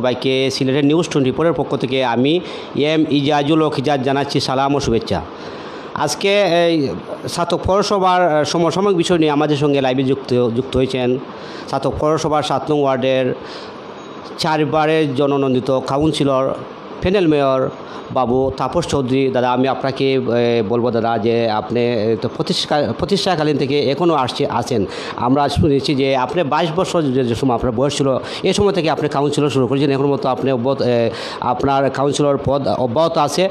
সবাইকে সিলেটের নিউজ 24-এর পক্ষ থেকে আমি ইজাজুল হক ইজাজ জানাচ্ছি সালাম ও শুভেচ্ছা। আজকে এই ছাতক পৌরসভার সমসাময়িক বিষয় নিয়ে আমাদের সঙ্গে লাইভে যুক্ত হয়েছেন ছাতক পৌরসভার 7 নং ওয়ার্ডের 4 বারের জননন্দিত কাউন্সিলর প্যানেল মেয়র বাবু তাপস চৌধুরী। দাদা, আমি আপনাকে বলবো দাদা, যে আপনি তো প্রতিষ্ঠাকালীন থেকে এখনও আছেন। আমরা শুনেছি যে আপনি 22 বছর যে সময় আপনার বয়স ছিল, এই সময় থেকে আপনি কাউন্সিলর শুরু করেছেন। এখন মতো আপনি আপনার কাউন্সিলর পদ অব্যাহত আছে।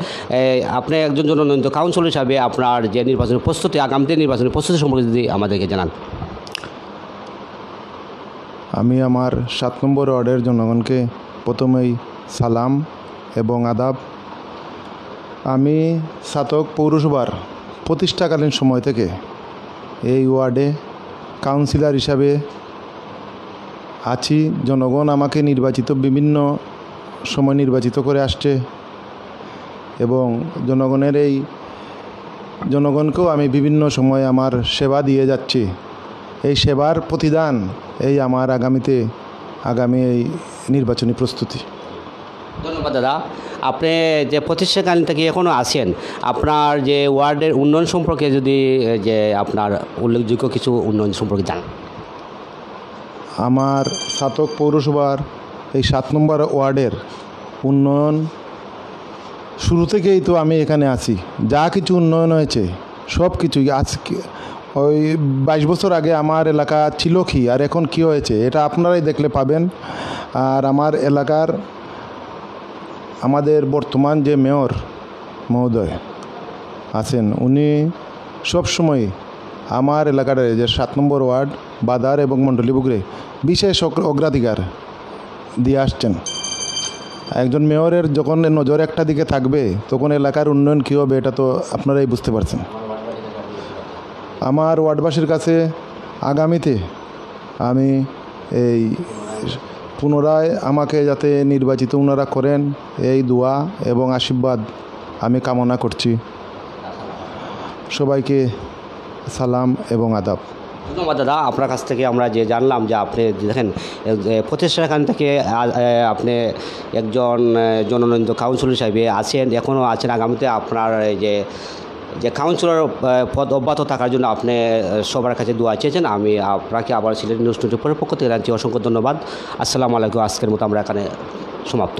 আপনি একজন জননন্দিত কাউন্সিলর হিসাবে আপনার যে নির্বাচনী প্রস্তুতি, আগামী নির্বাচনী প্রস্তুতি সম্পর্কে যদি আমাদেরকে জানান। আমি আমার 7 নম্বর ওয়ার্ডের জনগণকে প্রথমেই সালাম এবং আদাব। আমি ছাতক পৌরসভার প্রতিষ্ঠাকালীন সময় থেকে এই ওয়ার্ডে কাউন্সিলর হিসাবে আছি। জনগণ আমাকে বিভিন্ন সময় নির্বাচিত করে আসছে এবং জনগণকেও আমি বিভিন্ন সময় আমার সেবা দিয়ে যাচ্ছি। এই সেবার প্রতিদান এই আমার আগামী এই নির্বাচনী প্রস্তুতি। ধন্যবাদ দাদা। আপনি যে প্রতিষ্ঠাকালীন থেকে এখনও আছেন, আপনার যে ওয়ার্ডের উন্নয়ন সম্পর্কে যদি যে আপনার উল্লেখযোগ্য কিছু উন্নয়ন সম্পর্কে জানান। আমার ছাতক পৌরসভার এই 7 নম্বর ওয়ার্ডের উন্নয়ন শুরু থেকেই তো আমি এখানে আছি। যা কিছু উন্নয়ন হয়েছে সব কিছুই আজকে ওই 22 বছর আগে আমার এলাকা ছিল কি আর এখন কি হয়েছে এটা আপনারাই দেখলে পাবেন। আর আমার এলাকার আমাদের বর্তমান যে মেয়র মহোদয় আছেন, উনি সবসময় আমার এলাকার যে 7 নম্বর ওয়ার্ড বাদার এবং মণ্ডলীপুকুরে বিশেষ অগ্রাধিকার দিয়ে আসছেন। একজন মেয়রের যখন নজর একটা দিকে থাকবে তখন এলাকার উন্নয়ন কী হবে এটা তো আপনারাই বুঝতে পারছেন। আমার ওয়ার্ডবাসীর কাছে আগামীতে আমি এই পুনরায় আমাকে যাতে নির্বাচিত ওনারা করেন এই দোয়া এবং আশীর্বাদ আমি কামনা করছি। সবাইকে সালাম এবং আদাব। ধন্যবাদ দাদা। আপনার কাছ থেকে আমরা যে জানলাম যে আপনি দেখেন প্রতিষ্ঠাকালীন থেকে আপনি একজন জননন্দিত কাউন্সিলর হিসাবে আছেন, এখনও আছেন। আগামীতে আপনার যে কাউন্সিলর পদ অব্যাহত থাকার জন্য আপনি সবার কাছে দোয়া চেয়েছেন। আমি আপনাকে আবার সিলেট নিউজ 24-এর পক্ষ থেকে জানাচ্ছি অসংখ্য ধন্যবাদ। আসসালামু আলাইকুম। আজকের মতো আমরা এখানে সমাপ্ত।